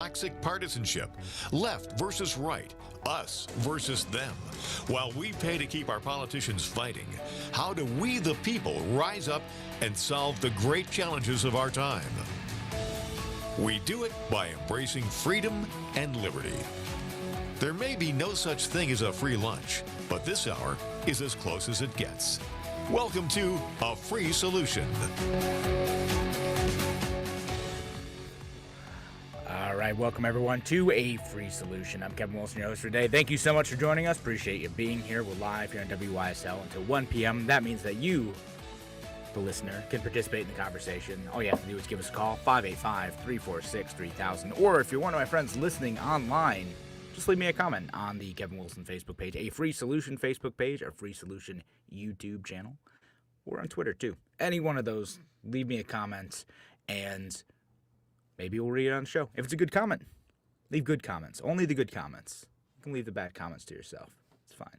Toxic partisanship, left versus right, us versus them. While we pay to keep our politicians fighting, how do we, the people, rise up and solve the great challenges of our time? We do it by embracing freedom and liberty. There may be no such thing as a free lunch, but this hour is as close as it gets. Welcome to A Free Solution. All right, welcome everyone to A Free Solution. I'm Kevin Wilson, your host for today. Thank you so much for joining us. Appreciate you being here. We're live here on WYSL until 1 p.m. That means that you, the listener, can participate in the conversation. All you have to do is give us a call, 585-346-3000. Or if you're one of my friends listening online, just leave me a comment on the Kevin Wilson Facebook page, A Free Solution Facebook page, or Free Solution YouTube channel, or on Twitter too. Any one of those, leave me a comment, and maybe we'll read it on the show. If it's a good comment, leave good comments. Only the good comments. You can leave the bad comments to yourself. It's fine.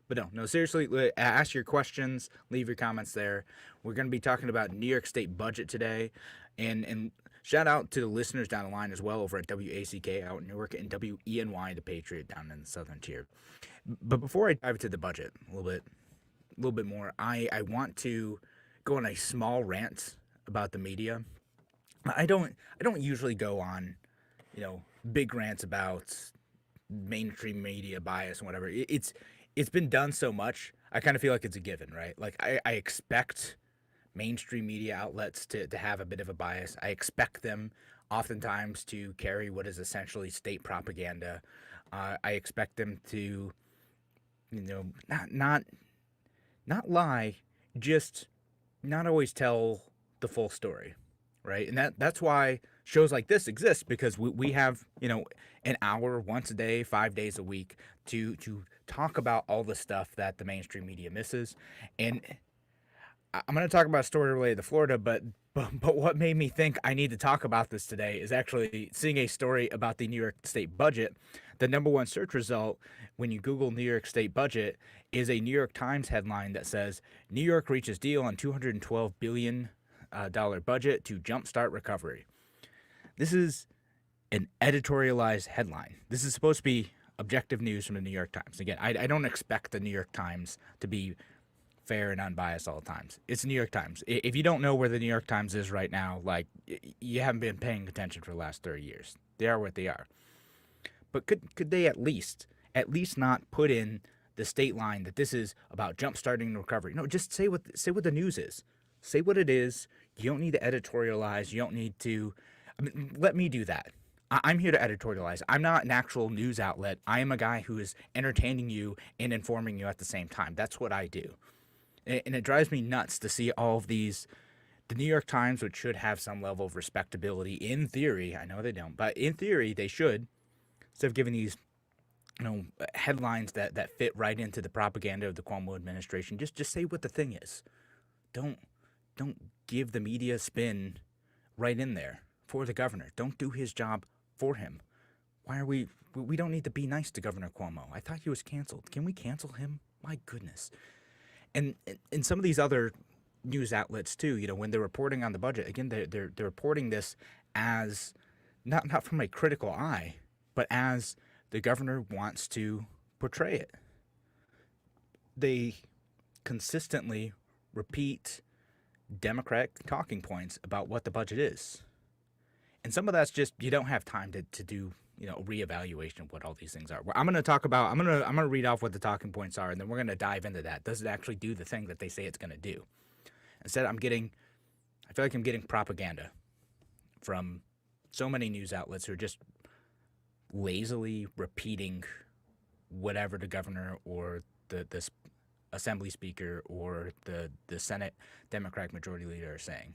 But no, seriously, ask your questions. Leave your comments there. We're going to be talking about New York State budget today. And shout out to the listeners down the line as well over at WACK out in Newark and WENY, the Patriot, down in the southern tier. But before I dive into the budget a little bit more, I want to go on a small rant about the media. I don't usually go on, big rants about mainstream media bias and whatever. It's been done so much. I kind of feel like it's a given, right? Like I expect mainstream media outlets to have a bit of a bias. I expect them oftentimes to carry what is essentially state propaganda. I expect them to, not lie, just not always tell the full story. Right. And that's why shows like this exist, because we have, an hour once a day, 5 days a week to talk about all the stuff that the mainstream media misses. And I'm going to talk about a story related to Florida, but what made me think I need to talk about this today is actually seeing a story about the New York State budget. The number one search result when you Google New York State budget is a New York Times headline that says New York reaches deal on $212 billion budget to jumpstart recovery. This is an editorialized headline. This is supposed to be objective news from the New York Times. Again, I don't expect the New York Times to be fair and unbiased all the times. It's the New York Times. If you don't know where the New York Times is right now, like, you haven't been paying attention for the last 30 years. They are what they are. But could they at least not put in the state line that this is about jumpstarting the recovery? No, just say what the news is. Say what it is. You don't need to editorialize. You don't need to. Let me do that. I'm here to editorialize. I'm not an actual news outlet. I am a guy who is entertaining you and informing you at the same time. That's what I do. And it drives me nuts to see all of these. The New York Times, which should have some level of respectability in theory. I know they don't, but in theory they should. Instead of giving these headlines that fit right into the propaganda of the Cuomo administration, just say what the thing is. Don't give the media spin right in there for the governor. Don't do his job for him. Why are we don't need to be nice to Governor Cuomo. I thought he was canceled. Can we cancel him? My goodness. And in some of these other news outlets too, when they're reporting on the budget, again, they're reporting this as not from a critical eye, but as the governor wants to portray it. They consistently repeat Democratic talking points about what the budget is. And some of that's just, you don't have time to do, a reevaluation of what all these things are. I'm going to read off what the talking points are, and then we're going to dive into that. Does it actually do the thing that they say it's going to do? Instead, I feel like I'm getting propaganda from so many news outlets who are just lazily repeating whatever the governor or the Assembly Speaker or the Senate Democratic Majority Leader are saying.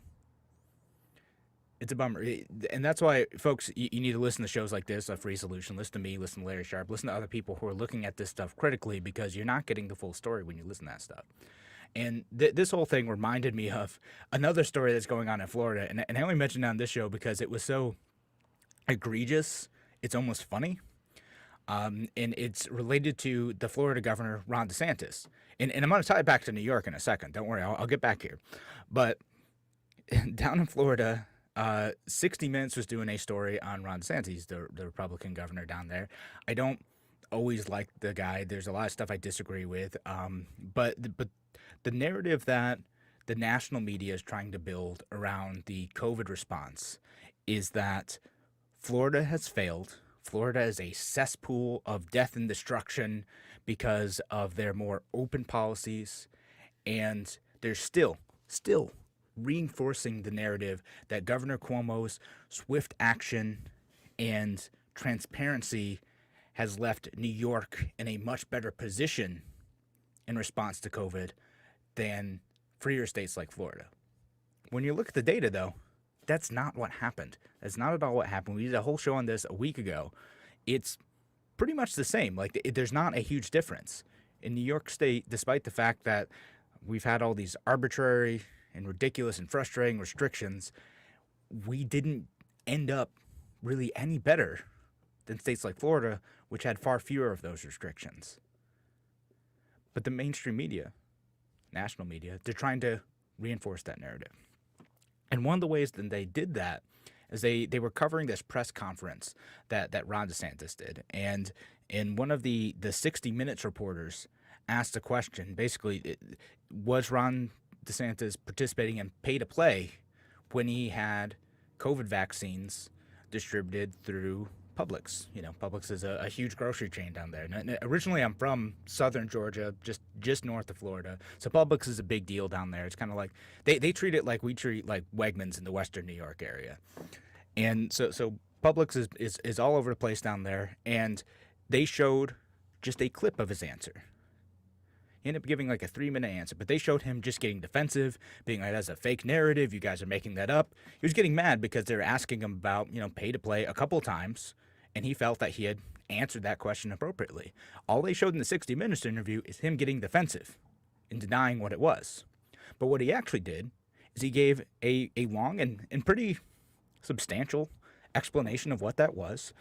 It's a bummer. And that's why, folks, you need to listen to shows like this, A Free Solution. Listen to me, listen to Larry Sharp, listen to other people who are looking at this stuff critically, because you're not getting the full story when you listen to that stuff. And this whole thing reminded me of another story that's going on in Florida. And I only mentioned it on this show because it was so egregious, it's almost funny. And it's related to the Florida governor, Ron DeSantis. And I'm going to tie it back to New York in a second. Don't worry, I'll get back here. But down in Florida, 60 Minutes was doing a story on Ron DeSantis, the Republican governor down there. I don't always like the guy. There's a lot of stuff I disagree with. But the narrative that the national media is trying to build around the COVID response is that Florida has failed. Florida is a cesspool of death and destruction because of their more open policies, and they're still reinforcing the narrative that Governor Cuomo's swift action and transparency has left New York in a much better position in response to COVID than freer states like Florida. When you look at the data, though, that's not what happened. That's not at all what happened. We did a whole show on this a week ago. It's pretty much the same. Like, there's not a huge difference. In New York State, despite the fact that we've had all these arbitrary and ridiculous and frustrating restrictions, we didn't end up really any better than states like Florida, which had far fewer of those restrictions. But the mainstream media, national media, they're trying to reinforce that narrative. And one of the ways that they did that is they were covering this press conference that Ron DeSantis did. And one of the 60 Minutes reporters asked a question. Basically, was Ron DeSantis participating in pay-to-play when he had COVID vaccines distributed through Publix? You know, Publix is a huge grocery chain down there. And originally, I'm from southern Georgia, just north of Florida. So Publix is a big deal down there. It's kind of like they treat it like we treat like Wegmans in the western New York area. And so Publix is all over the place down there. And they showed just a clip of his answer. He ended up giving like a 3-minute answer, but they showed him just getting defensive, being like, that's a fake narrative. You guys are making that up. He was getting mad because they were asking him about, pay to play a couple of times, and he felt that he had answered that question appropriately. All they showed in the 60 Minutes interview is him getting defensive and denying what it was. But what he actually did is he gave a long and pretty substantial explanation of what that was,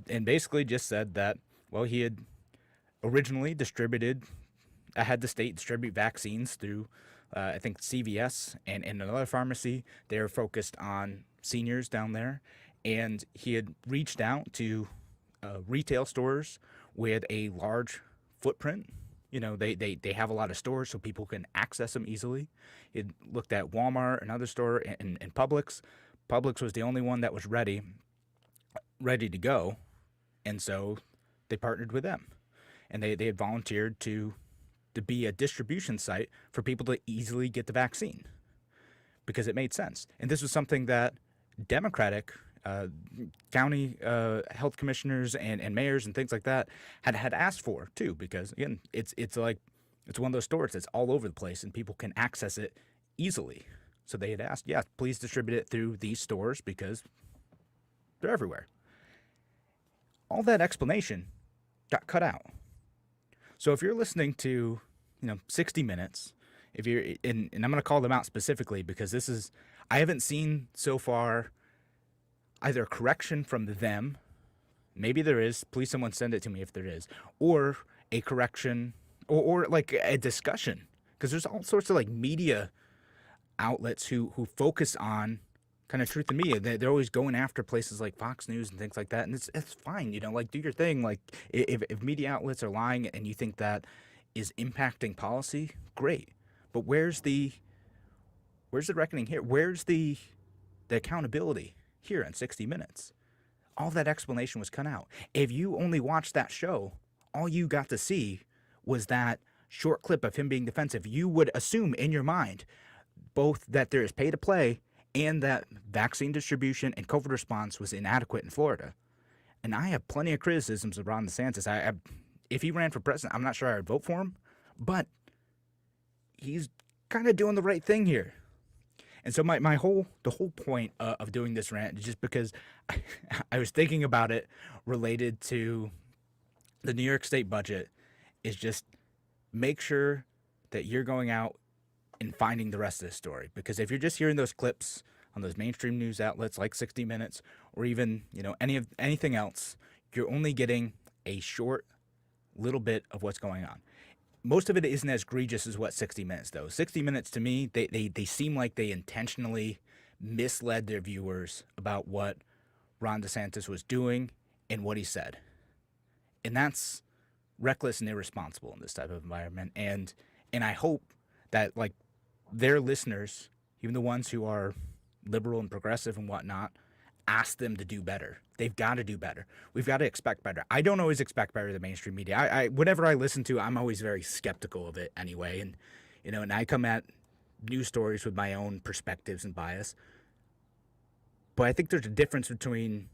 and basically just said that, well, he had originally had the state distribute vaccines through, I think, CVS and another pharmacy. They're focused on seniors down there. And he had reached out to retail stores with a large footprint. They have a lot of stores so people can access them easily. He had looked at Walmart, another store, and Publix. Publix was the only one that was ready to go. And so they partnered with them. And they had volunteered to be a distribution site for people to easily get the vaccine because it made sense. And this was something that Democratic county health commissioners and mayors and things like that had asked for too, because again, it's one of those stores that's all over the place and people can access it easily. So they had asked, yeah, please distribute it through these stores because they're everywhere. All that explanation got cut out. So if you're listening to 60 Minutes, if you're and I'm going to call them out specifically because I haven't seen so far either a correction from them, maybe there is, please someone send it to me if there is, or a correction or like a discussion, because there's all sorts of like media outlets who focus on kind of truth in media. They're always going after places like Fox News and things like that, and it's fine, like do your thing. Like if media outlets are lying and you think that is impacting policy, great. But where's the reckoning here? Where's the accountability here in 60 Minutes? All that explanation was cut out. If you only watched that show, all you got to see was that short clip of him being defensive. You would assume in your mind both that there is pay to play and that vaccine distribution and COVID response was inadequate in Florida. And I have plenty of criticisms of Ron DeSantis. If he ran for president, I'm not sure I would vote for him, but he's kind of doing the right thing here. And so the whole point of doing this rant is just because I was thinking about it related to the New York State budget, is just make sure that you're going out and finding the rest of this story. Because if you're just hearing those clips on those mainstream news outlets like 60 Minutes or even anything else, you're only getting a short little bit of what's going on. Most of it isn't as egregious as what 60 Minutes, though. 60 Minutes, to me, they seem like they intentionally misled their viewers about what Ron DeSantis was doing and what he said. And that's reckless and irresponsible in this type of environment. And I hope that, like, their listeners, even the ones who are liberal and progressive and whatnot, ask them to do better. They've got to do better. We've got to expect better. I don't always expect better of the mainstream media. I whatever I listen to, I'm always very skeptical of it anyway. And, you know, and I come at news stories with my own perspectives and bias. But I think there's a difference between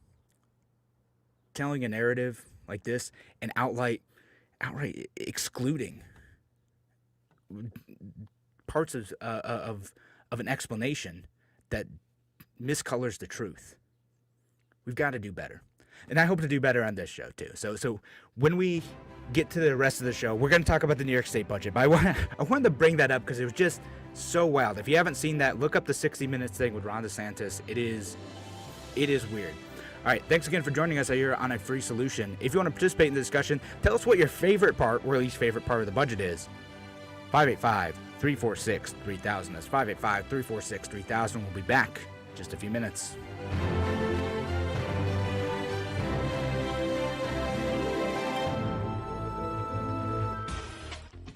telling a narrative like this and outright excluding parts of an explanation that miscolors the truth. We've got to do better. And I hope to do better on this show too. So when we get to the rest of the show, we're going to talk about the New York State budget. But I wanted to bring that up because it was just so wild. If you haven't seen that, look up the 60 Minutes thing with Ron DeSantis. It is weird. All right, thanks again for joining us here on A Free Solution. If you want to participate in the discussion, tell us what your favorite part, or least favorite part of the budget is. 585-346-3000. That's 585-346-3000. We'll be back in just a few minutes.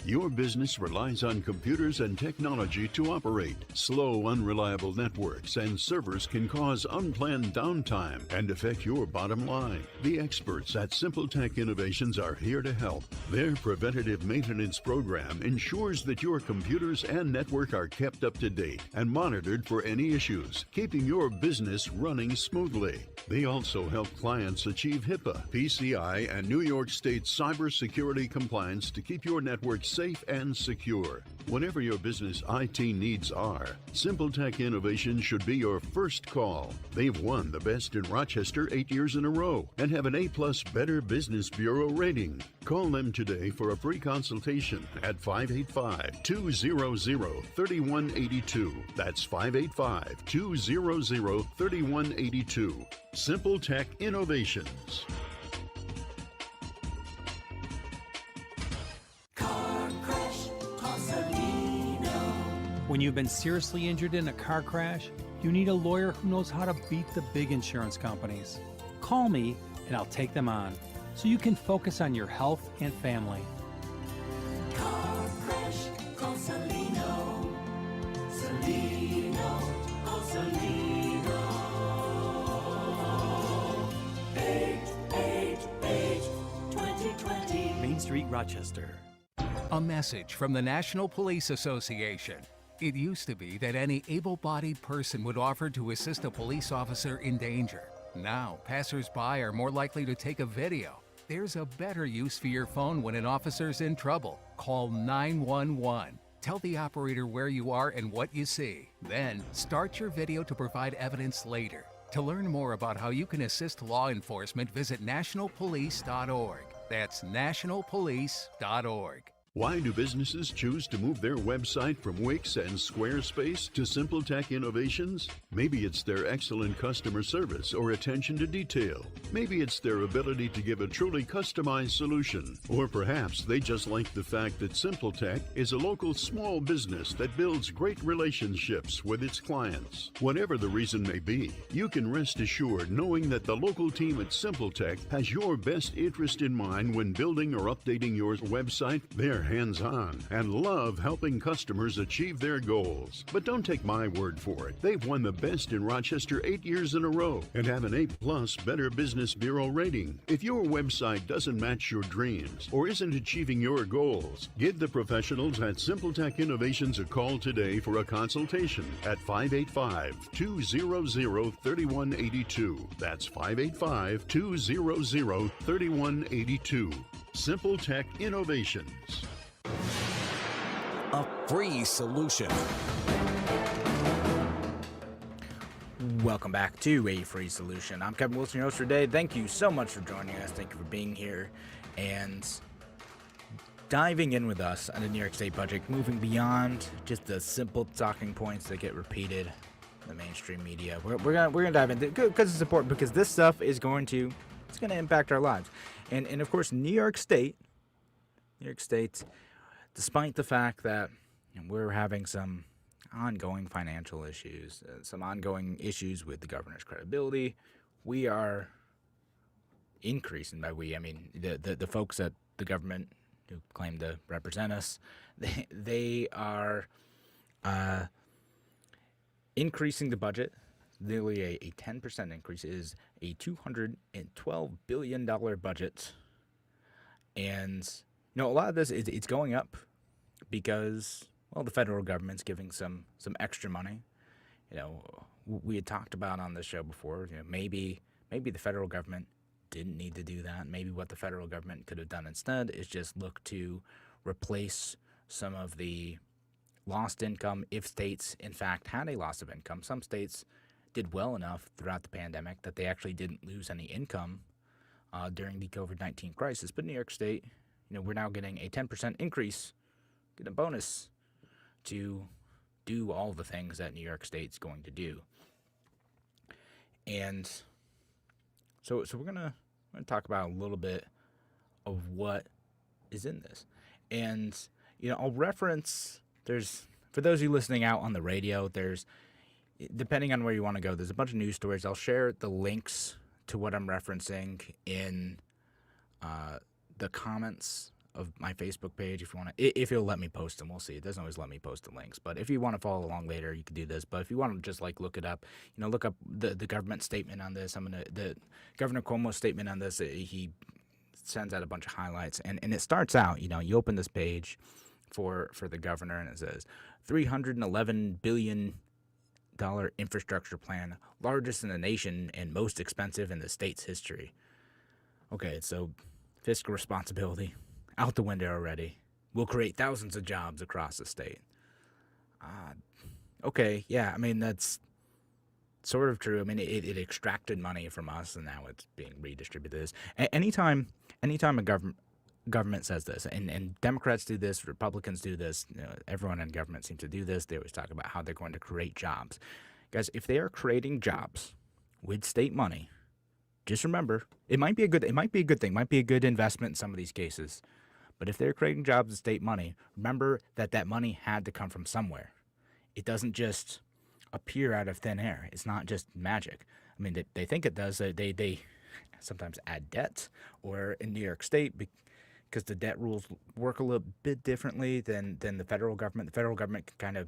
Your business relies on computers and technology to operate. Slow, unreliable networks and servers can cause unplanned downtime and affect your bottom line. The experts at Simple Tech Innovations are here to help. Their preventative maintenance program ensures that your computers and network are kept up to date and monitored for any issues, keeping your business running smoothly. They also help clients achieve HIPAA, PCI, and New York State cybersecurity compliance to keep your network safe and secure. Whatever your business IT needs are, Simple Tech Innovations should be your first call. They've won the Best in Rochester 8 years in a row and have an A+ Better Business Bureau rating. Call them today for a free consultation at 585-200-3182. That's 585-200-3182. Simple Tech Innovations. When you've been seriously injured in a car crash, you need a lawyer who knows how to beat the big insurance companies. Call me and I'll take them on so you can focus on your health and family. Car crash, call Salino. Salino, call Salino. 888-2020. Main Street, Rochester. A message from the National Police Association. It used to be that any able-bodied person would offer to assist a police officer in danger. Now, passers-by are more likely to take a video. There's a better use for your phone when an officer's in trouble. Call 911. Tell the operator where you are and what you see. Then, start your video to provide evidence later. To learn more about how you can assist law enforcement, visit nationalpolice.org. That's nationalpolice.org. Why do businesses choose to move their website from Wix and Squarespace to Simple Tech Innovations? Maybe it's their excellent customer service or attention to detail. Maybe it's their ability to give a truly customized solution. Or perhaps they just like the fact that Simple Tech is a local small business that builds great relationships with its clients. Whatever the reason may be, you can rest assured knowing that the local team at Simple Tech has your best interest in mind when building or updating your website. They're hands-on and love helping customers achieve their goals. But don't take my word for it. They've won the Best in Rochester 8 years in a row and have an A+ Better Business Bureau rating. If your website doesn't match your dreams or isn't achieving your goals, give the professionals at Simple Tech Innovations a call today for a consultation at 585-200-3182. That's 585-200-3182. Simple Tech Innovations. A free solution. Welcome back to A Free Solution. I'm Kevin Wilson, your host for today. Thank you so much for joining us. Thank you for being here and diving in with us on the New York State budget, moving beyond just the simple talking points that get repeated in the mainstream media. We're gonna dive into it because it's important, because this stuff is going to impact our lives. And of course, New York State, despite the fact that we're having some, ongoing financial issues, some ongoing issues with the governor's credibility. We are increasing, by we, I mean the folks at the government who claim to represent us, they are increasing the budget. Nearly a 10% increase is a $212 billion budget. And, a lot of this, it's going up because, well, the federal government's giving some extra money. We had talked about on this show before, maybe the federal government didn't need to do that. Maybe what the federal government could have done instead is just look to replace some of the lost income if states, in fact, had a loss of income. Some states did well enough throughout the pandemic that they actually didn't lose any income during the COVID-19 crisis. But New York State, we're now getting a 10% increase, get a bonus to do all the things that New York State's going to do. And so we're gonna talk about a little bit of what is in this. And I'll reference, for those of you listening out on the radio, depending on where you want to go, there's a bunch of news stories. I'll share the links to what I'm referencing in the comments of my Facebook page if you want to, if it'll let me post them. We'll see. It doesn't always let me post the links, but if you want to follow along later, you can do this. But if you want to just look it up, look up the government statement on this. The Governor Cuomo's statement on this. He sends out a bunch of highlights, and it starts out. You open this page for the governor, and it says $311 billion infrastructure plan, largest in the nation and most expensive in the state's history. Okay, so fiscal responsibility out the window already. Will create thousands of jobs across the state. Okay, yeah, that's sort of true. It extracted money from us, and now it's being redistributed. Anytime a government says this, and Democrats do this, Republicans do this, everyone in government seems to do this. They always talk about how they're going to create jobs. Guys, if they are creating jobs with state money, just remember, it might be a good thing, it might be a good investment in some of these cases. But if they're creating jobs with state money, remember that money had to come from somewhere. It doesn't just appear out of thin air. It's not just magic. They think it does. They sometimes add debt, or in New York State, because the debt rules work a little bit differently than the federal government. The federal government can kind of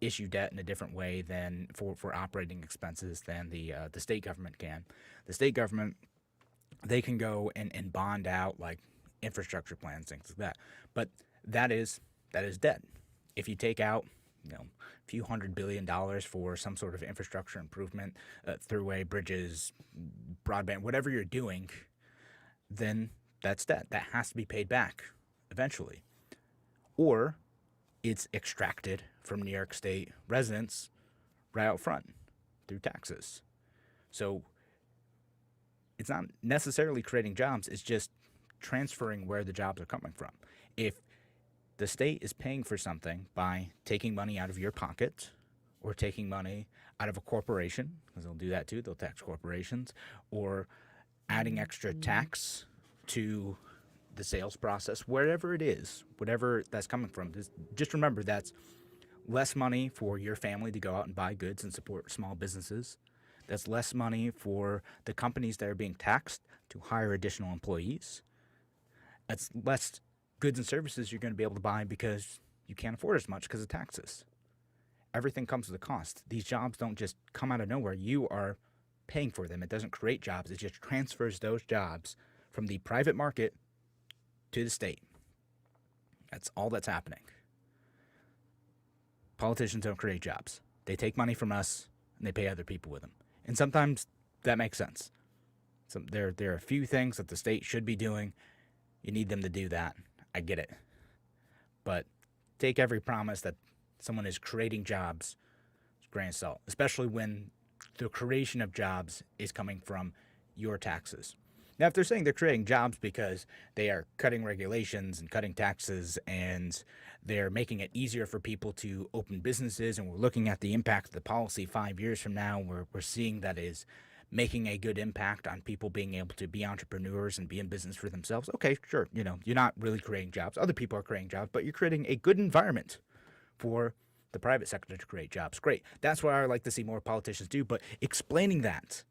issue debt in a different way than for operating expenses than the state government can. The state government, they can go and bond out infrastructure plans, things like that. But that is debt. If you take out a few $100 billion for some sort of infrastructure improvement, throughway, bridges, broadband, whatever you're doing, then that's debt. That has to be paid back eventually. Or it's extracted from New York State residents right out front through taxes. So it's not necessarily creating jobs, it's just transferring where the jobs are coming from. If the state is paying for something by taking money out of your pocket or taking money out of a corporation, because they'll do that too, they'll tax corporations, or adding extra tax to the sales process, wherever it is, whatever that's coming from, just remember that's less money for your family to go out and buy goods and support small businesses. That's less money for the companies that are being taxed to hire additional employees. That's less goods and services you're going to be able to buy because you can't afford as much because of taxes. Everything comes with a cost. These jobs don't just come out of nowhere. You are paying for them. It doesn't create jobs. It just transfers those jobs from the private market to the state. That's all that's happening. Politicians don't create jobs. They take money from us and they pay other people with them. And sometimes that makes sense. So there are a few things that the state should be doing. You need them to do that. I get it. But take every promise that someone is creating jobs with a grain of salt, especially when the creation of jobs is coming from your taxes. Now, if they're saying they're creating jobs because they are cutting regulations and cutting taxes and they're making it easier for people to open businesses, and we're looking at the impact of the policy 5 years from now, we're seeing that is making a good impact on people being able to be entrepreneurs and be in business for themselves. Okay, sure, you're not really creating jobs. Other people are creating jobs, but you're creating a good environment for the private sector to create jobs. Great. That's what I would like to see more politicians do. But explaining that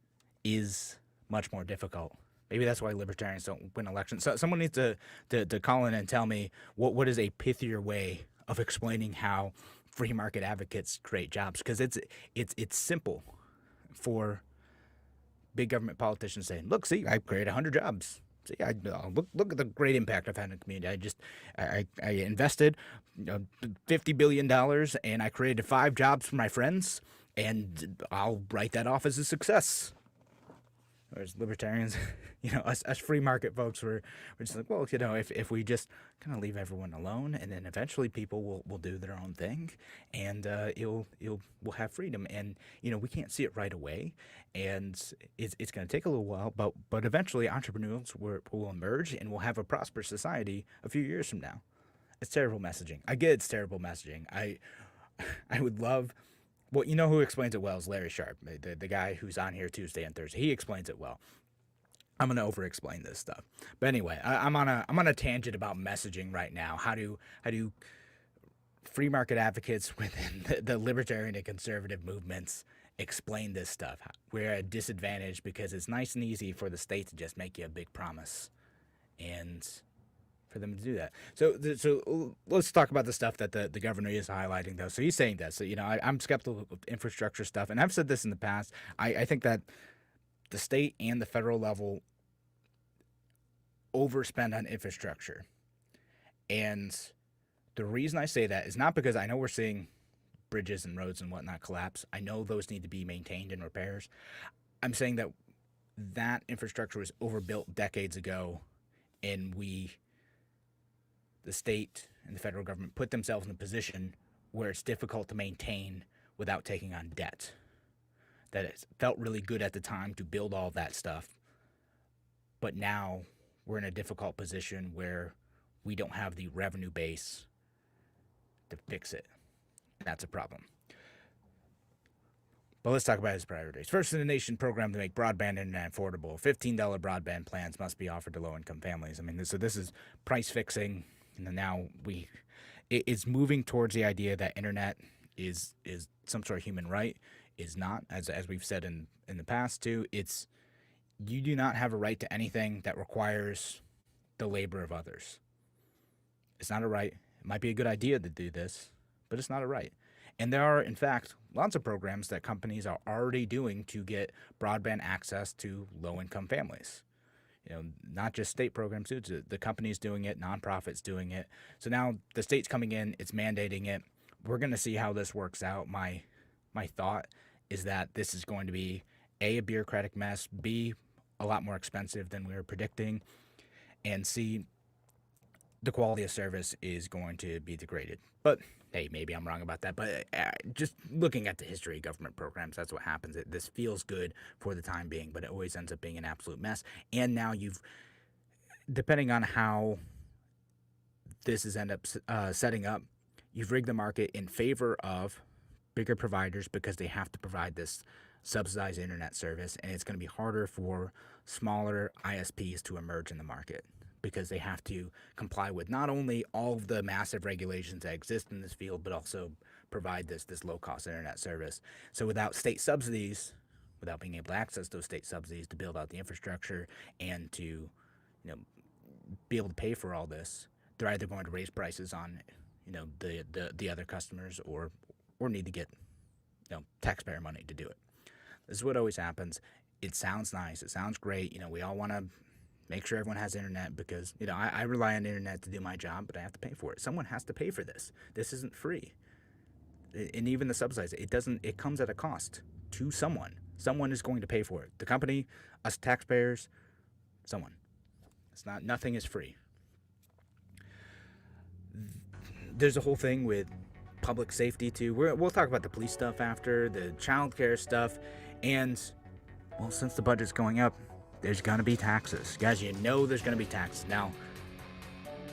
is much more difficult. Maybe that's why libertarians don't win elections. So someone needs to call in and tell me what is a pithier way of explaining how free market advocates create jobs, because it's simple for big government politicians saying, look, see, I created 100 jobs. See, look at the great impact I've had in the community. I invested $50 billion and I created 5 jobs for my friends, and I'll write that off as a success. Whereas libertarians, us free market folks, we're just like, well, if we just kind of leave everyone alone, and then eventually people will do their own thing, and we'll have freedom. And we can't see it right away, and it's going to take a little while, but eventually entrepreneurs will emerge, and we'll have a prosperous society a few years from now. It's terrible messaging. I get it's terrible messaging. I would love. Well, who explains it well is Larry Sharp, the guy who's on here Tuesday and Thursday. He explains it well. I'm gonna over-explain this stuff, but anyway, I'm on a tangent about messaging right now. How do free market advocates within the libertarian and conservative movements explain this stuff? We're at a disadvantage because it's nice and easy for the state to just make you a big promise, and for them to do that. So let's talk about the stuff that the governor is highlighting, though. So he's saying that. So, I'm skeptical of infrastructure stuff, and I've said this in the past. I think that the state and the federal level overspend on infrastructure. And the reason I say that is not because I know we're seeing bridges and roads and whatnot collapse. I know those need to be maintained and repairs. I'm saying that infrastructure was overbuilt decades ago, and the state and the federal government put themselves in a position where it's difficult to maintain without taking on debt. That it felt really good at the time to build all that stuff, but now we're in a difficult position where we don't have the revenue base to fix it. That's a problem. But let's talk about his priorities. First in the nation program to make broadband internet affordable. $15 broadband plans must be offered to low-income families. I mean, so this is price fixing. Now it's moving towards the idea that internet is some sort of human right. Is not, as we've said in the past too. You do not have a right to anything that requires the labor of others. It's not a right. It might be a good idea to do this, but it's not a right. And there are, in fact, lots of programs that companies are already doing to get broadband access to low-income families. Not just state programs, too. The company's doing it, nonprofits doing it. So now the state's coming in, it's mandating it. We're going to see how this works out. My thought is that this is going to be A, bureaucratic mess, B, a lot more expensive than we were predicting, and C, the quality of service is going to be degraded. But hey, maybe I'm wrong about that. But just looking at the history of government programs, that's what happens. This feels good for the time being, but it always ends up being an absolute mess. And now depending on how this is end up setting up, you've rigged the market in favor of bigger providers because they have to provide this subsidized internet service, and it's going to be harder for smaller ISPs to emerge in the market because they have to comply with not only all of the massive regulations that exist in this field, but also provide this low-cost internet service. So without state subsidies, without being able to access those state subsidies to build out the infrastructure and to be able to pay for all this, they're either going to raise prices on the other customers or need to get taxpayer money to do it. This is what always happens. It sounds nice. It sounds great. We all want to make sure everyone has internet because, I rely on the internet to do my job, but I have to pay for it. Someone has to pay for this. This isn't free. And even the subsidies, it comes at a cost to someone. Someone is going to pay for it. The company, us taxpayers, someone. Nothing is free. There's a whole thing with public safety too. We'll talk about the police stuff after, the child care stuff, and well, since the budget's going up, there's gonna be taxes. Guys, there's gonna be taxes. Now,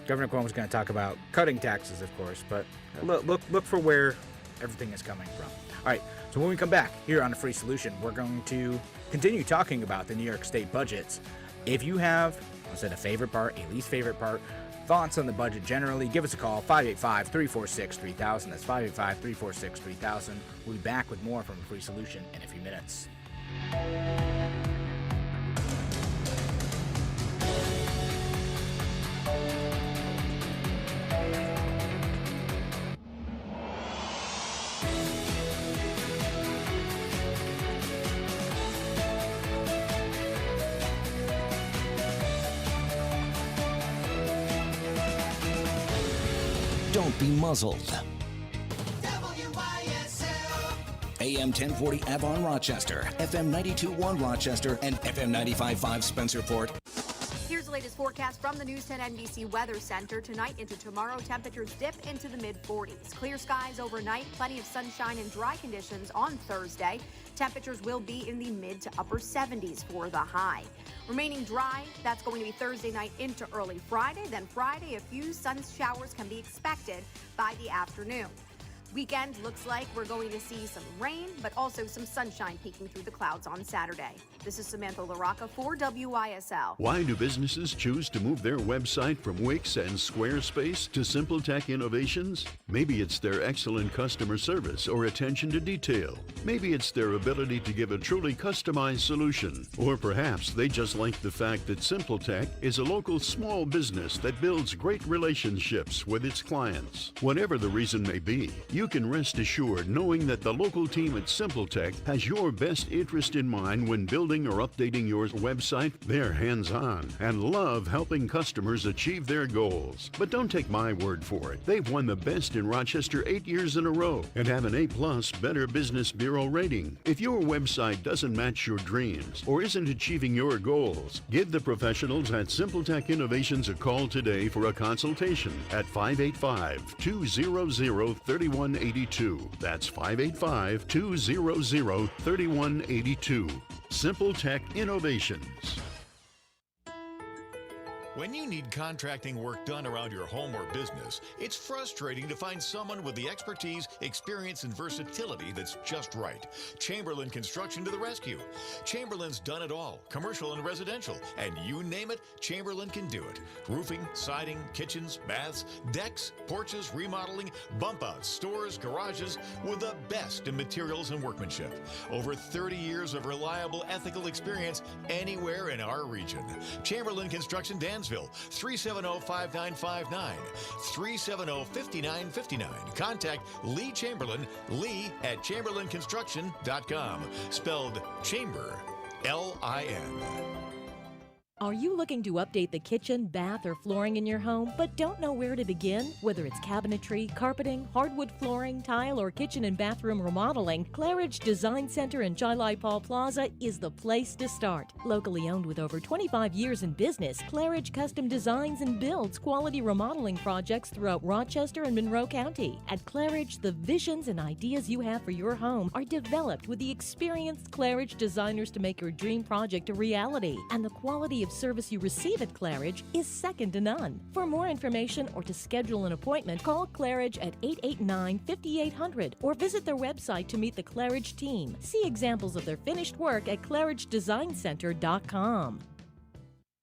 Governor Cuomo's gonna talk about cutting taxes, of course, but look for where everything is coming from. All right, so when we come back here on The Free Solution, we're going to continue talking about the New York State budgets. If you have, a favorite part, a least favorite part, thoughts on the budget generally, give us a call, 585-346-3000. That's 585-346-3000. We'll be back with more from A Free Solution in a few minutes. Don't be muzzled. AM 1040 Avon Rochester, FM 92.1 Rochester, and FM 95.5 Spencerport. Here's the latest forecast from the News 10 NBC Weather Center. Tonight into tomorrow, temperatures dip into the mid-40s. Clear skies overnight, plenty of sunshine and dry conditions on Thursday. Temperatures will be in the mid to upper 70s for the high. Remaining dry, that's going to be Thursday night into early Friday. Then Friday, a few sun showers can be expected by the afternoon. Weekend looks like we're going to see some rain, but also some sunshine peeking through the clouds on Saturday. This is Samantha LaRocca for WISL. Why do businesses choose to move their website from Wix and Squarespace to SimpleTech Innovations? Maybe it's their excellent customer service or attention to detail. Maybe it's their ability to give a truly customized solution. Or perhaps they just like the fact that SimpleTech is a local small business that builds great relationships with its clients. Whatever the reason may be, you can rest assured knowing that the local team at SimpleTech has your best interest in mind when building or updating your website. They're hands-on and love helping customers achieve their goals. But don't take my word for it. They've won the best in Rochester 8 years in a row and have an A+ Better Business Bureau rating. If your website doesn't match your dreams or isn't achieving your goals, give the professionals at SimpleTech Innovations a call today for a consultation at 585-200-3182. That's 585-200-3182. SimpleTech Innovations. When you need contracting work done around your home or business, it's frustrating to find someone with the expertise, experience, and versatility that's just right. Chamberlain Construction to the rescue. Chamberlain's done it all, commercial and residential, and you name it, Chamberlain can do it. Roofing, siding, kitchens, baths, decks, porches, remodeling, bump outs, stores, garages, with the best in materials and workmanship. Over 30 years of reliable, ethical experience anywhere in our region. Chamberlain Construction, Dansville, 370-5959, 370-5959. Contact Lee Chamberlain, Lee at chamberlainconstruction.com, spelled chamber, L-I-N. Are you looking to update the kitchen, bath, or flooring in your home, but don't know where to begin? Whether it's cabinetry, carpeting, hardwood flooring, tile, or kitchen and bathroom remodeling, Claridge Design Center in Chilai Paul Plaza is the place to start. Locally owned with over 25 years in business, Claridge custom designs and builds quality remodeling projects throughout Rochester and Monroe County. At Claridge, the visions and ideas you have for your home are developed with the experienced Claridge designers to make your dream project a reality, and the quality of service you receive at Claridge is second to none. For more information or to schedule an appointment, call Claridge at 889-5800 or visit their website to meet the Claridge team. See examples of their finished work at claridgedesigncenter.com.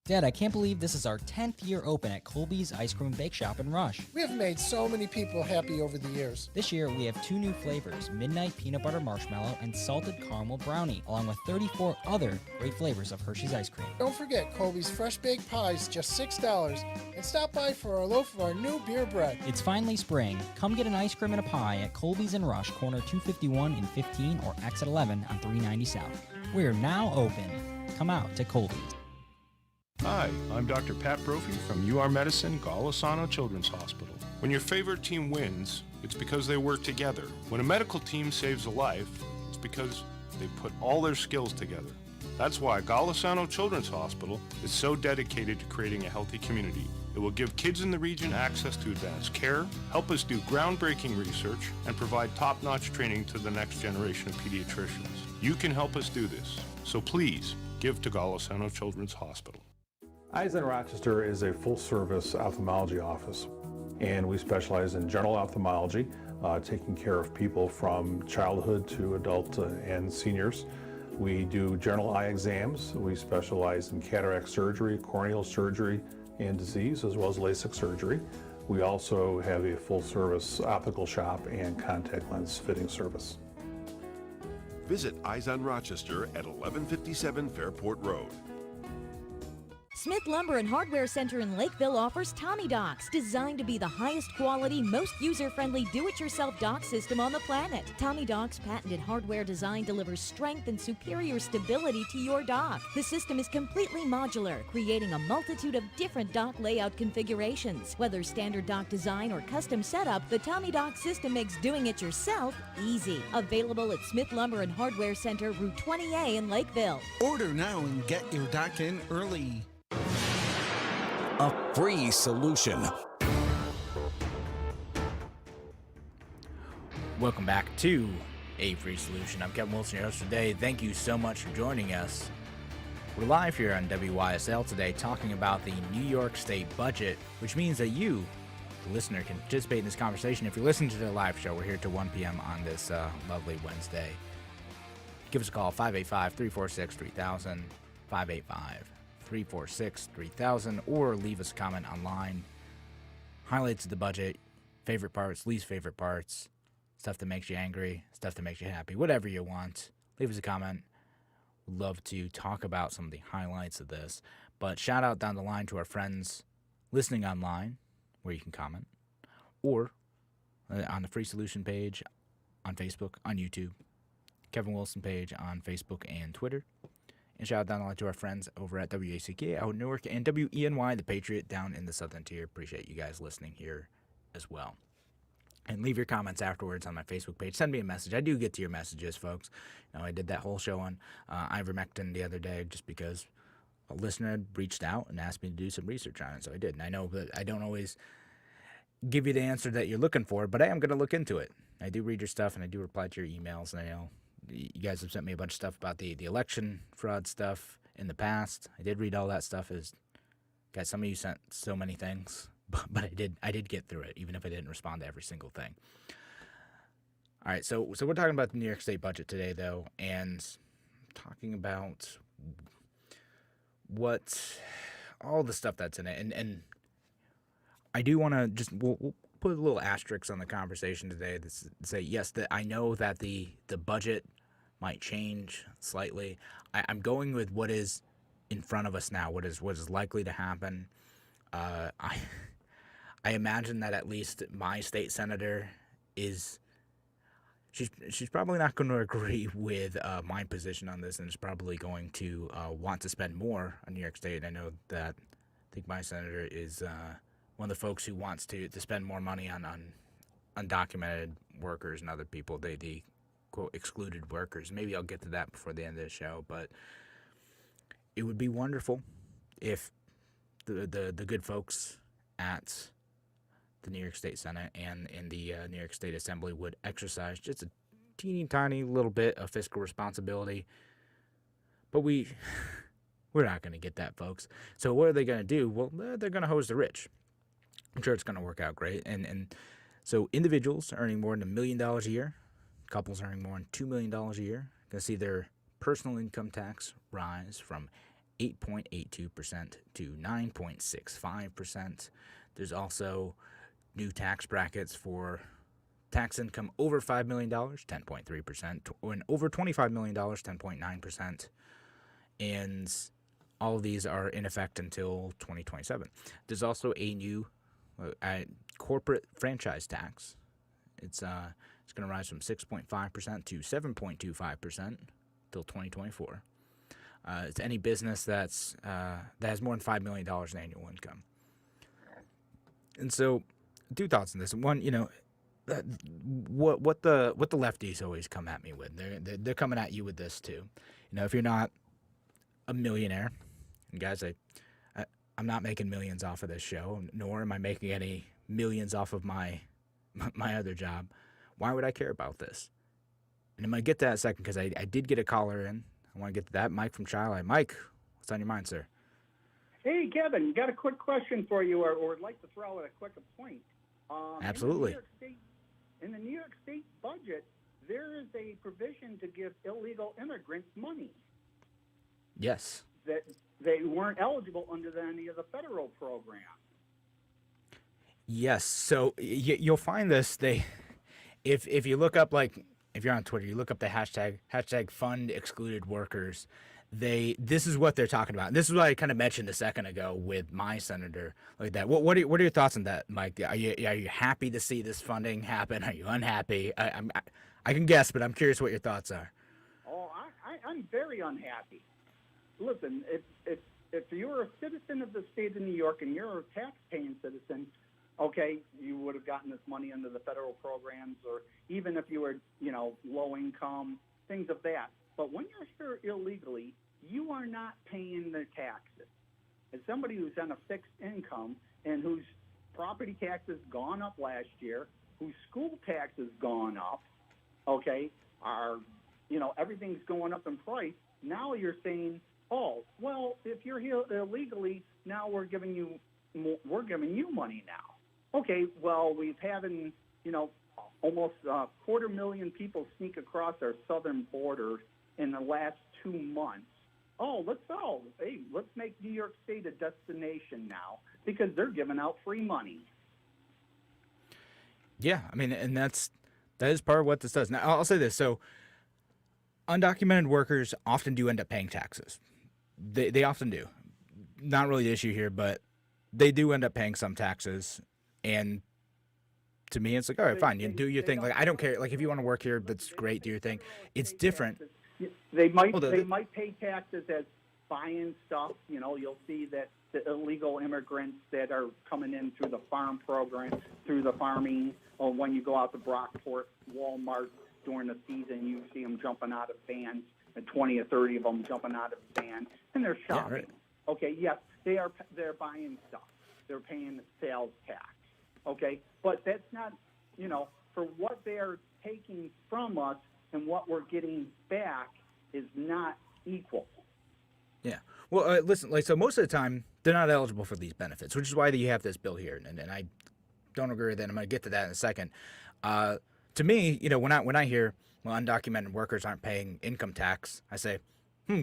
Dad, I can't believe this is our 10th year open at Colby's Ice Cream and Bake Shop in Rush. We have made so many people happy over the years. This year, we have 2 new flavors, Midnight Peanut Butter Marshmallow and Salted Caramel Brownie, along with 34 other great flavors of Hershey's ice cream. Don't forget Colby's Fresh Baked Pies, just $6. And stop by for a loaf of our new beer bread. It's finally spring. Come get an ice cream and a pie at Colby's in Rush, corner 251 and 15 or exit 11 on 390 South. We're now open. Come out to Colby's. Hi, I'm Dr. Pat Brophy from UR Medicine, Golisano Children's Hospital. When your favorite team wins, it's because they work together. When a medical team saves a life, it's because they put all their skills together. That's why Golisano Children's Hospital is so dedicated to creating a healthy community. It will give kids in the region access to advanced care, help us do groundbreaking research, and provide top-notch training to the next generation of pediatricians. You can help us do this, so please give to Golisano Children's Hospital. Eyes in Rochester is a full-service ophthalmology office, and we specialize in general ophthalmology, taking care of people from childhood to adult and seniors. We do general eye exams. We specialize in cataract surgery, corneal surgery, and disease, as well as LASIK surgery. We also have a full-service optical shop and contact lens fitting service. Visit Eyes on Rochester at 1157 Fairport Road. Smith Lumber and Hardware Center in Lakeville offers Tommy Docks, designed to be the highest quality, most user-friendly do-it-yourself dock system on the planet. Tommy Docks' patented hardware design delivers strength and superior stability to your dock. The system is completely modular, creating a multitude of different dock layout configurations. Whether standard dock design or custom setup, the Tommy Docks system makes doing it yourself easy. Available at Smith Lumber and Hardware Center, Route 20A in Lakeville. Order now and get your dock in early. A free solution. Welcome back to A Free Solution. I'm Kevin Wilson, your host today. Thank you so much for joining us. We're live here on WYSL today talking about the New York State budget, which means that you, the listener, can participate in this conversation. If you're listening to the live show, we're here till 1 p.m. on this lovely Wednesday. Give us a call, 585-346-3000, 585-346-3000, or leave us a comment online. Highlights of the budget, favorite parts, least favorite parts, stuff that makes you angry, stuff that makes you happy, whatever you want. Leave us a comment. We'd love to talk about some of the highlights of this. But shout out down the line to our friends listening online, where you can comment, or on the Free Solution page on Facebook, on YouTube, Kevin Wilson page on Facebook and Twitter. And shout out down the line to our friends over at WACK out in Newark and WENY, the Patriot, down in the Southern Tier. Appreciate you guys listening here as well. And leave your comments afterwards on my Facebook page. Send me a message. I do get to your messages, folks. You know, I did that whole show on ivermectin the other day just because a listener had reached out and asked me to do some research on it, so I did. And I know that I don't always give you the answer that you're looking for, but I am going to look into it. I do read your stuff, and I do reply to your emails, and I know you guys have sent me a bunch of stuff about the election fraud stuff in the past. I did read all that stuff. Guys, some of you sent so many things, but I did get through it, even if I didn't respond to every single thing. All right, so we're talking about the New York State budget today, though, and talking about what all the stuff that's in it, and I do want to just we'll put a little asterisk on the conversation today to say, yes, that I know that the budget might change slightly. I'm going with what is in front of us now, what is likely to happen. I imagine that at least my state senator she's probably not going to agree with my position on this, and is probably going to want to spend more on New York State. I know that I think my senator is one of the folks who wants to spend more money on undocumented workers and other people, the quote excluded workers. Maybe I'll get to that before the end of the show, but it would be wonderful if the good folks at the New York State Senate and in the New York State Assembly would exercise just a teeny tiny little bit of fiscal responsibility. But we're not going to get that, folks. So what are they going to do? Well, they're going to hose the rich. I'm sure it's going to work out great. And so individuals earning more than $1 million a year, couples earning more than $2 million a year, going to see their personal income tax rise from 8.82% to 9.65%. There's also new tax brackets for tax income over $5 million, 10.3%, and over $25 million, 10.9%. And all of these are in effect until 2027. There's also a new corporate franchise tax. It's going to rise from 6.5% to 7.25% till 2024. It's any business that has more than $5 million in annual income. And so, two thoughts on this. One, what the lefties always come at me with. They're coming at you with this too. If you're not a millionaire, and guys, I'm not making millions off of this show, nor am I making any millions off of my other job. Why would I care about this? And I'm going to get to that in a second because I did get a caller in. I want to get to that. Mike from Child. Mike, what's on your mind, sir? Hey, Kevin, got a quick question for you, or would like to throw out a quick point. Absolutely. In the New York State budget, there is a provision to give illegal immigrants money. Yes. that they weren't eligible under any of the federal programs. Yes. So you'll find this. If you look up, like, if you're on Twitter, you look up the hashtag fund excluded workers. This is what they're talking about. This is what I kind of mentioned a second ago with my senator, like that. What are your thoughts on that, Mike? Are you happy to see this funding happen? Are you unhappy? I can guess, but I'm curious what your thoughts are. Oh, I'm very unhappy. Listen, if you're a citizen of the state of New York and you're a tax-paying citizen, okay, you would have gotten this money under the federal programs, or even if you were, low income, things of that. But when you're here illegally, you are not paying the taxes. As somebody who's on a fixed income and whose property taxes gone up last year, whose school taxes gone up, okay, everything's going up in price. Now you're saying, oh, well, if you're here illegally, now we're giving you money now. Okay, well, we've had, almost 250,000 people sneak across our southern border in the last 2 months. Let's make New York State a destination now because they're giving out free money. Yeah, I mean, and that is part of what this does. Now, I'll say this. So undocumented workers often do end up paying taxes. They often do. Not really the issue here, but they do end up paying some taxes. And to me, it's like, all right, fine, you do your thing. Like, I don't care. Like, if you want to work here, that's great. Do your thing. It's different. They might pay taxes as buying stuff. You'll see that the illegal immigrants that are coming in through the farm program, through the farming, or when you go out to Brockport, Walmart during the season, you see them jumping out of vans, and 20 or 30 of them jumping out of vans, and they're shopping. Yeah, right. Okay, yes, they're buying stuff. They're paying sales tax. Okay, but that's not, for what they're taking from us and what we're getting back is not equal. Yeah. Well, listen, so most of the time they're not eligible for these benefits, which is why you have this bill here, and I don't agree with that. I'm going to get to that in a second. To me, when I hear, well, undocumented workers aren't paying income tax, I say,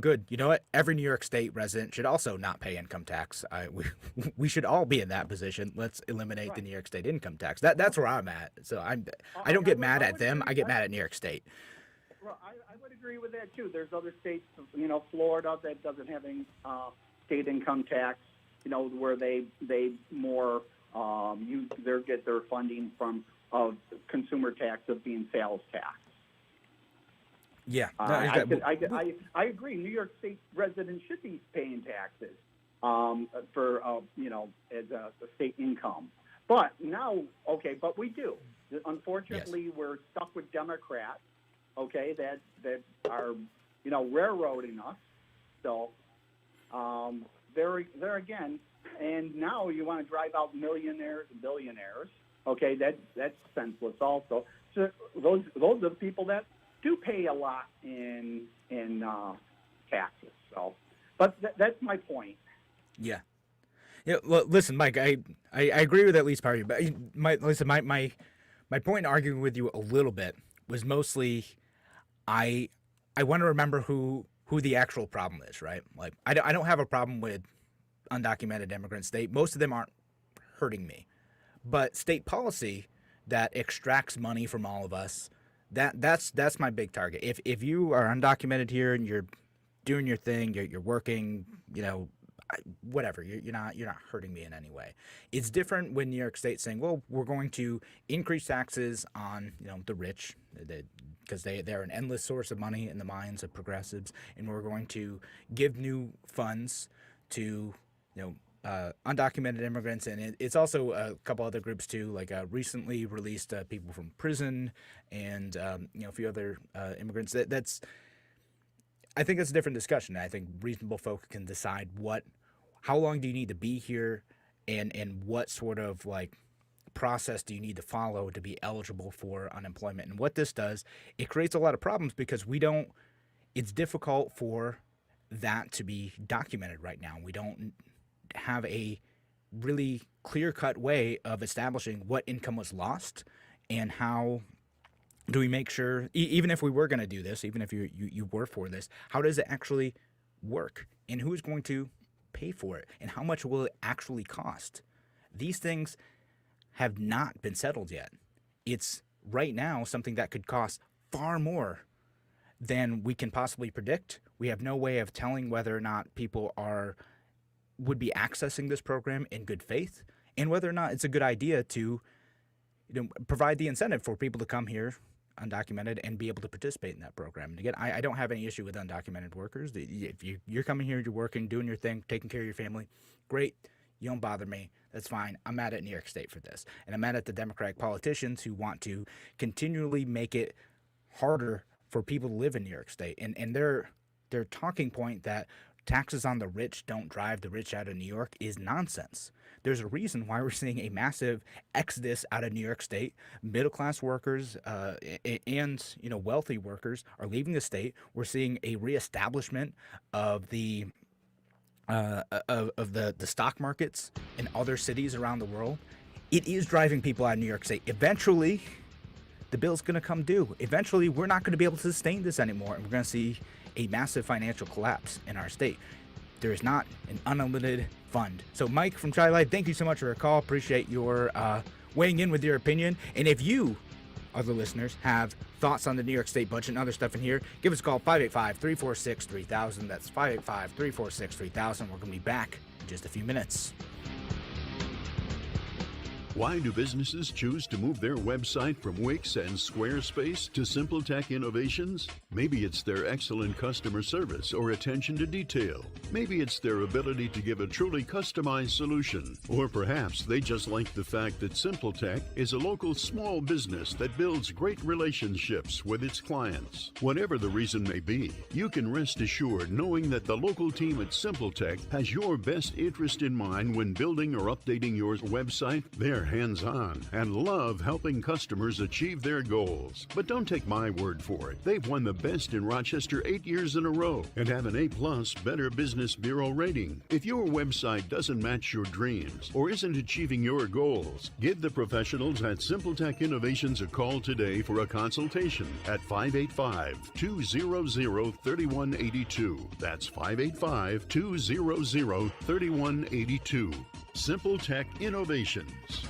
good. You know what? Every New York State resident should also not pay income tax. We should all be in that position. Let's eliminate the New York State income tax. That's where I'm at. So I don't get mad at them. I get mad at New York State. Well, I would agree with that too. There's other states, Florida that doesn't have any state income tax. Where they more get their funding from consumer tax of being sales tax. Yeah, I agree. New York State residents should be paying taxes for as a state income. But now, but we do. Unfortunately, we're stuck with Democrats. Okay, that are railroading us. So there again, and now you want to drive out millionaires and billionaires. Okay, that's senseless. Also, so those are the people that do pay a lot in taxes. So, but that's my point. Yeah. Yeah. Well, listen, Mike, I agree with at least part of you, but my point in arguing with you a little bit was mostly I want to remember who the actual problem is, right? Like I don't have a problem with undocumented immigrants. Most of them aren't hurting me, but state policy that extracts money from all of us, that's my big target. If you are undocumented here and you're doing your thing, you're working, whatever, you're not hurting me in any way. It's different when New York State's saying, well, we're going to increase taxes on the rich, because they're an endless source of money in the minds of progressives, and we're going to give new funds to undocumented immigrants, and it's also a couple other groups too, like recently released people from prison and a few other immigrants. I think that's a different discussion. I think reasonable folk can decide how long do you need to be here, and what sort of process do you need to follow to be eligible for unemployment. And what this does, it creates a lot of problems because it's difficult for that to be documented right now. We don't have a really clear-cut way of establishing what income was lost and how do we make sure, even if we were going to do this, even if you were for this, how does it actually work, and who's going to pay for it, and how much will it actually cost? These things have not been settled yet. It's right now something that could cost far more than we can possibly predict. We have no way of telling whether or not people would be accessing this program in good faith, and whether or not it's a good idea to provide the incentive for people to come here undocumented and be able to participate in that program. And again, I don't have any issue with undocumented workers. If you're coming here, you're working, doing your thing, taking care of your family, great. You don't bother me. That's fine. I'm mad at New York State for this. And I'm mad at the Democratic politicians who want to continually make it harder for people to live in New York State. And their talking point that taxes on the rich don't drive the rich out of New York is nonsense. There's a reason why we're seeing a massive exodus out of New York State. Middle-class workers and wealthy workers are leaving the state. We're seeing a reestablishment of the stock markets in other cities around the world. It is driving people out of New York State. Eventually, the bill's going to come due. Eventually, we're not going to be able to sustain this anymore, and we're going to see a massive financial collapse in our state. There is not an unlimited fund. So Mike from Chi-Life, thank you so much for your call. Appreciate your weighing in with your opinion. And if you, other listeners, have thoughts on the New York State budget and other stuff in here, give us a call, 585-346-3000. That's 585-346-3000. We're going to be back in just a few minutes. Why do businesses choose to move their website from Wix and Squarespace to SimpleTech Innovations? Maybe it's their excellent customer service or attention to detail. Maybe it's their ability to give a truly customized solution. Or perhaps they just like the fact that SimpleTech is a local small business that builds great relationships with its clients. Whatever the reason may be, you can rest assured knowing that the local team at SimpleTech has your best interest in mind when building or updating your website. They're hands-on and love helping customers achieve their goals. But don't take my word for it. They've won the best in Rochester 8 years in a row and have an A+ Better Business Bureau rating. If your website doesn't match your dreams or isn't achieving your goals, give the professionals at SimpleTech Innovations a call today for a consultation at 585-200-3182. That's 585-200-3182. SimpleTech Innovations.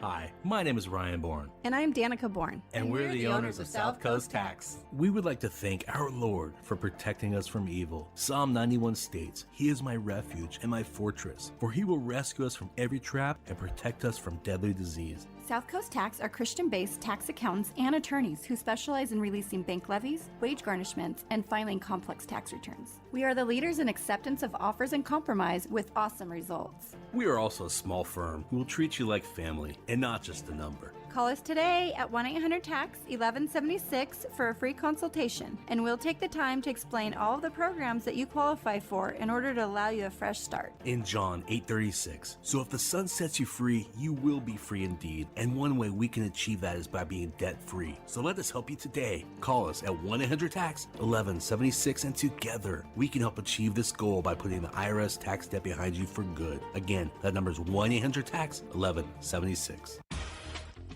Hi, my name is Ryan Bourne. And I'm Danica Bourne. And we're the owners of South Coast Tax. We would like to thank our Lord for protecting us from evil. Psalm 91 states, "He is my refuge and my fortress, for he will rescue us from every trap and protect us from deadly disease." South Coast Tax are Christian-based tax accountants and attorneys who specialize in releasing bank levies, wage garnishments, and filing complex tax returns. We are the leaders in acceptance of offers and compromise with awesome results. We are also a small firm who will treat you like family and not just a number. Call us today at 1-800-TAX-1176 for a free consultation, and we'll take the time to explain all of the programs that you qualify for in order to allow you a fresh start. In John 8:36, so if the Son sets you free, you will be free indeed. And one way we can achieve that is by being debt-free. So let us help you today. Call us at 1-800-TAX-1176, and together we can help achieve this goal by putting the IRS tax debt behind you for good. Again, that number is 1-800-TAX-1176.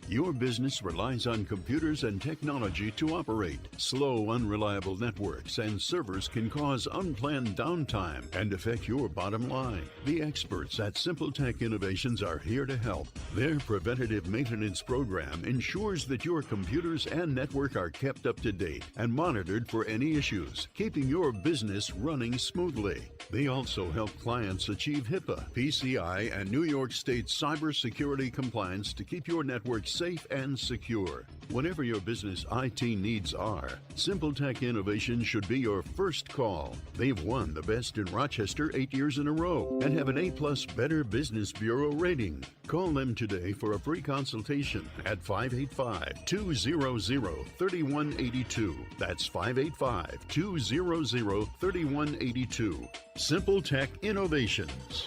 Your business relies on computers and technology to operate. Slow, unreliable networks and servers can cause unplanned downtime and affect your bottom line. The experts at SimpleTech Innovations are here to help. Their preventative maintenance program ensures that your computers and network are kept up to date and monitored for any issues, keeping your business running smoothly. They also help clients achieve HIPAA, PCI, and New York State cybersecurity compliance to keep your network safe and secure. Whatever your business IT needs are, SimpleTech Innovations should be your first call. They've won the best in Rochester 8 years in a row and have an A+ Better Business Bureau rating. Call them today for a free consultation at 585-200-3182. That's 585-200-3182. SimpleTech Innovations.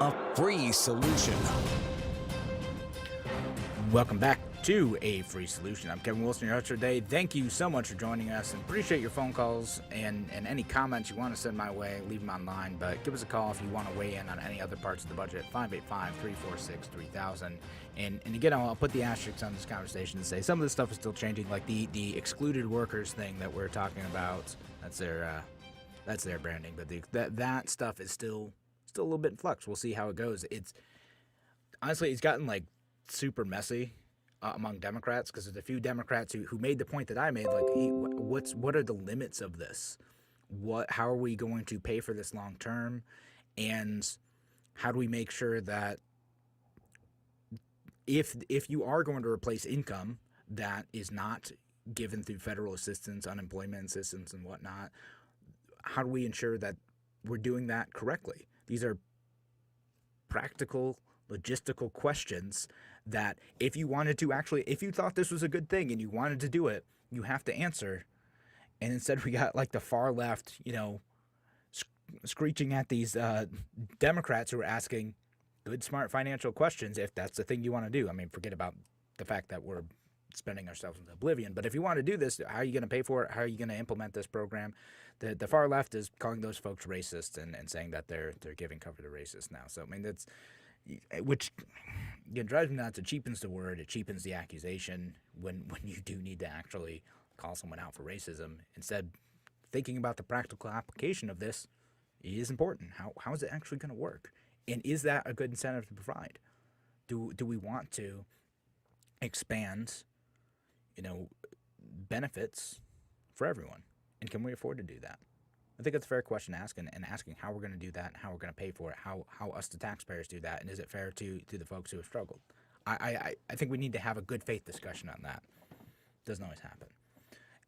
A free solution. Welcome back to A Free Solution. I'm Kevin Wilson, your host today. Thank you so much for joining us, and appreciate your phone calls and any comments you want to send my way. Leave them online, but give us a call if you want to weigh in on any other parts of the budget. 585-346-3000. And again, I'll put the asterisks on this conversation and say some of this stuff is still changing, like the excluded workers thing that we're talking about. That's their branding, but that stuff is still a little bit in flux. We'll see how it goes. Honestly, it's gotten like super messy among Democrats, because there's a few Democrats who made the point that I made, like, hey, what are the limits of this? How are we going to pay for this long term? And how do we make sure that if you are going to replace income that is not given through federal assistance, unemployment assistance and whatnot, how do we ensure that we're doing that correctly? These are practical, logistical questions that if you thought this was a good thing and you wanted to do it, you have to answer. And instead we got like the far left, screeching at these Democrats who are asking good, smart financial questions if that's the thing you want to do. I mean, forget about the fact that we're spending ourselves into oblivion. But if you want to do this, how are you going to pay for it? How are you going to implement this program? The far left is calling those folks racist and saying that they're giving cover to racists now. So, I mean, which again drives me nuts. It cheapens the word. It cheapens the accusation when you do need to actually call someone out for racism. Instead, thinking about the practical application of this is important. How is it actually going to work? And is that a good incentive to provide? Do we want to expand, benefits for everyone? And can we afford to do that? I think it's a fair question to ask, and asking how we're going to do that, and how we're going to pay for it, how us the taxpayers do that, and is it fair to the folks who have struggled? I think we need to have a good faith discussion on that. Doesn't always happen.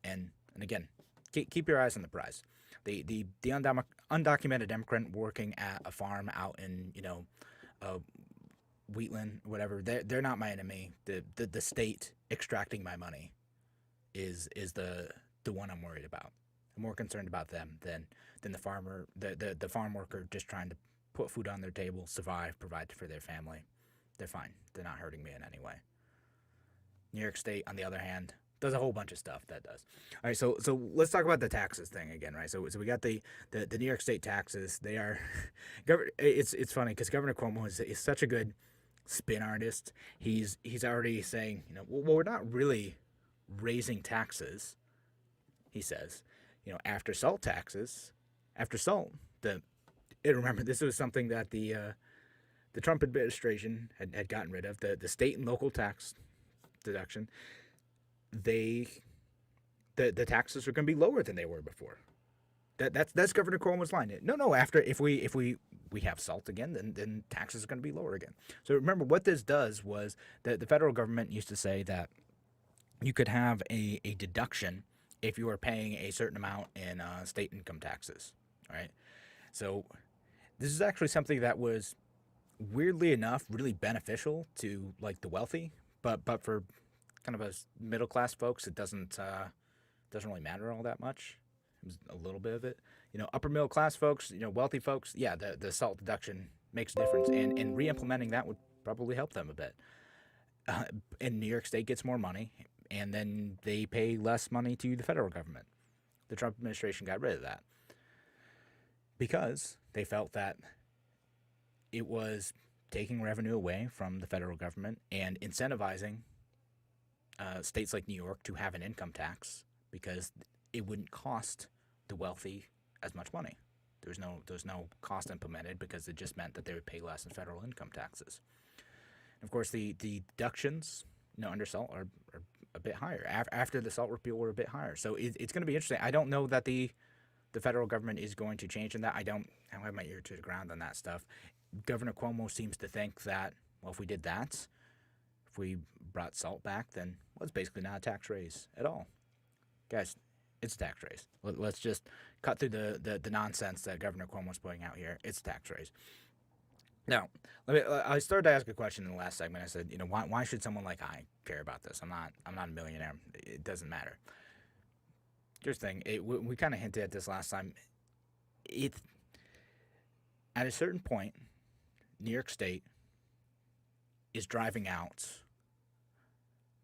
And again, keep your eyes on the prize. The undocumented immigrant working at a farm out in Wheatland, whatever, they're not my enemy. The state extracting my money is the one I'm worried about. I'm more concerned about them than the farmer, the farm worker just trying to put food on their table, survive, provide for their family. They're fine. They're not hurting me in any way. New York State, on the other hand, does a whole bunch of stuff that does. All right, so let's talk about the taxes thing again, right? So we got the New York State taxes. They are, it's funny because Governor Cuomo is such a good spin artist. He's already saying, well, we're not really raising taxes. He says, after salt taxes, remember this was something that the Trump administration had gotten rid of, the state and local tax deduction. The taxes are going to be lower than they were before. That's Governor Cuomo's line. No. If we have salt again, then taxes are going to be lower again. So remember what this does was that the federal government used to say that you could have a deduction if you were paying a certain amount in state income taxes. All right. So this is actually something that was weirdly enough really beneficial to like the wealthy, but for kind of us middle class folks, it doesn't really matter all that much. It was a little bit of it. Upper middle class folks, wealthy folks, yeah, the salt deduction makes a difference, and re-implementing that would probably help them a bit. And New York State gets more money, and then they pay less money to the federal government. The Trump administration got rid of that because they felt that it was taking revenue away from the federal government and incentivizing states like New York to have an income tax because it wouldn't cost the wealthy as much money. There's no cost implemented because it just meant that they would pay less in federal income taxes. And of course, the deductions under SALT are a bit higher. After the SALT repeal, were a bit higher. So it's going to be interesting. I don't know that the federal government is going to change in that. I don't have my ear to the ground on that stuff. Governor Cuomo seems to think that, well, if we did that, if we brought SALT back, then it's basically not a tax raise at all. Guys, it's a tax raise. Let's just cut through the nonsense that Governor Cuomo's putting out here. It's a tax raise. Now, I started to ask a question in the last segment. I said, why should someone like I care about this? I'm not a millionaire. It doesn't matter. Here's the thing. We kind of hinted at this last time. At a certain point, New York State is driving out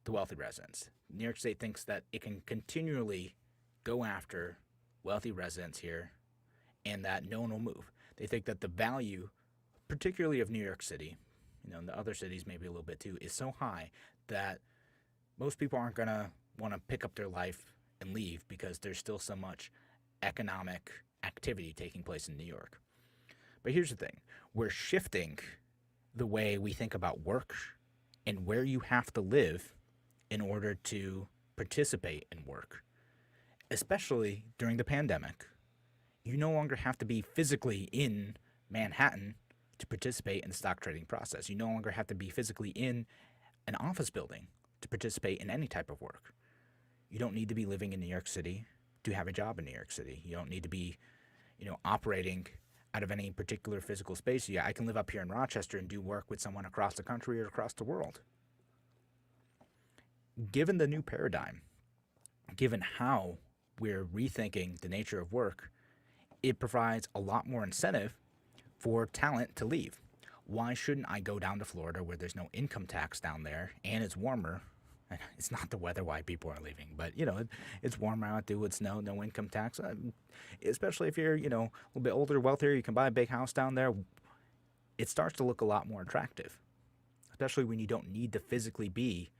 the wealthy residents. New York State thinks that it can continually go after wealthy residents here and that no one will move. They think that the value, particularly of New York City, and the other cities maybe a little bit too, is so high that most people aren't going to want to pick up their life and leave because there's still so much economic activity taking place in New York. But here's the thing. We're shifting the way we think about work and where you have to live in order to participate in work. Especially during the pandemic, you no longer have to be physically in Manhattan to participate in the stock trading process. You no longer have to be physically in an office building to participate in any type of work. You don't need to be living in New York City to have a job in New York City. You don't need to be, operating out of any particular physical space. Yeah, I can live up here in Rochester and do work with someone across the country or across the world. Given the new paradigm, given how we're rethinking the nature of work, it provides a lot more incentive for talent to leave. Why shouldn't I go down to Florida where there's no income tax down there and it's warmer? It's not the weather why people are leaving, but it's warmer out there with snow, no income tax. Especially if you're a little bit older, wealthier, you can buy a big house down there. It starts to look a lot more attractive, especially when you don't need to physically be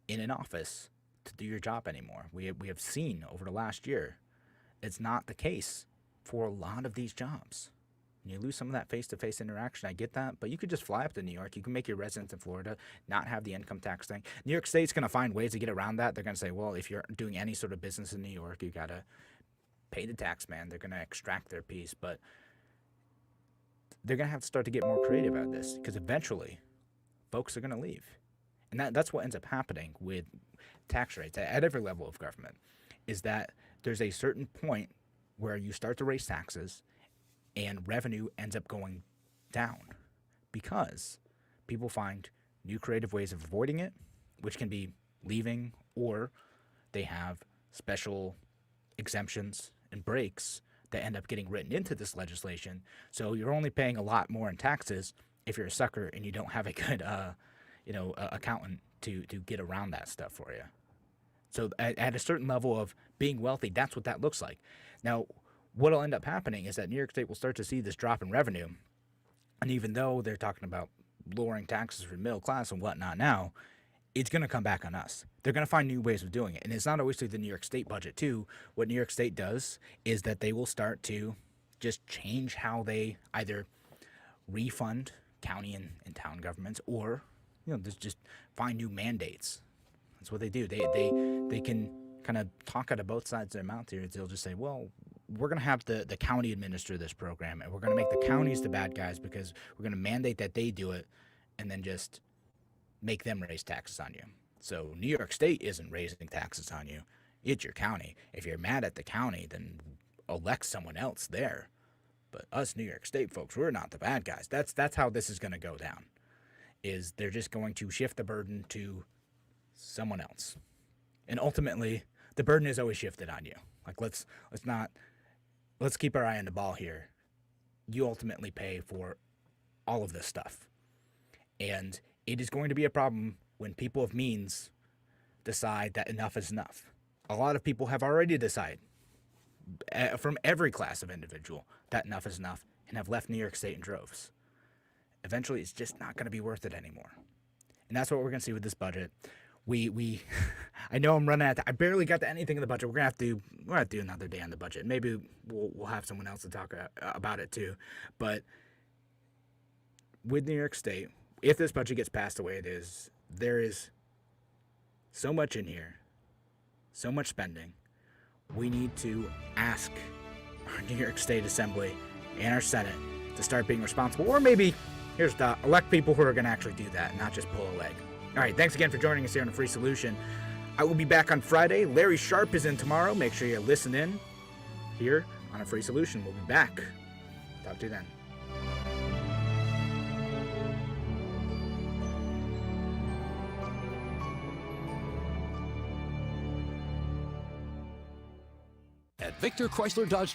in an office to do your job anymore. We have seen over the last year, it's not the case for a lot of these jobs. You lose some of that face-to-face interaction. I get that, but you could just fly up to New York. You can make your residence in Florida, not have the income tax thing. New York State's going to find ways to get around that. They're going to say, well, if you're doing any sort of business in New York, you got to pay the tax man. They're going to extract their piece, but they're going to have to start to get more creative at this because eventually folks are going to leave. And that's what ends up happening with tax rates at every level of government, is that there's a certain point where you start to raise taxes and revenue ends up going down because people find new creative ways of avoiding it, which can be leaving, or they have special exemptions and breaks that end up getting written into this legislation. So you're only paying a lot more in taxes if you're a sucker and you don't have a good accountant to get around that stuff for you. So at a certain level of being wealthy, that's what that looks like. Now, what'll end up happening is that New York State will start to see this drop in revenue. And even though they're talking about lowering taxes for the middle class and whatnot now, it's going to come back on us. They're going to find new ways of doing it. And it's not always through the New York State budget, too. What New York State does is that they will start to just change how they either refund county and town governments or, just find new mandates. That's what they do. They can kind of talk out of both sides of their mouth here. They'll just say, well, we're going to have the county administer this program, and we're going to make the counties the bad guys because we're going to mandate that they do it and then just make them raise taxes on you. So New York State isn't raising taxes on you. It's your county. If you're mad at the county, then elect someone else there. But us New York State folks, we're not the bad guys. That's how this is going to go down, is they're just going to shift the burden to someone else. And ultimately, the burden is always shifted on you. Like, let's keep our eye on the ball here. You ultimately pay for all of this stuff. And it is going to be a problem when people of means decide that enough is enough. A lot of people have already decided, from every class of individual, that enough is enough and have left New York State in droves. Eventually, it's just not going to be worth it anymore. And that's what we're going to see with this budget. I know I'm running out. I barely got to anything in the budget. We're gonna have to do another day on the budget. Maybe we'll have someone else to talk about it too. But with New York State, if this budget gets passed the way it is, there is so much in here, so much spending. We need to ask our New York State Assembly and our Senate to start being responsible, or maybe elect people who are going to actually do that, and not just pull a leg. All right, thanks again for joining us here on The Free Solution. I will be back on Friday. Larry Sharp is in tomorrow. Make sure you listen in here on A Free Solution. We'll be back. Talk to you then. At Victor Chrysler Dodge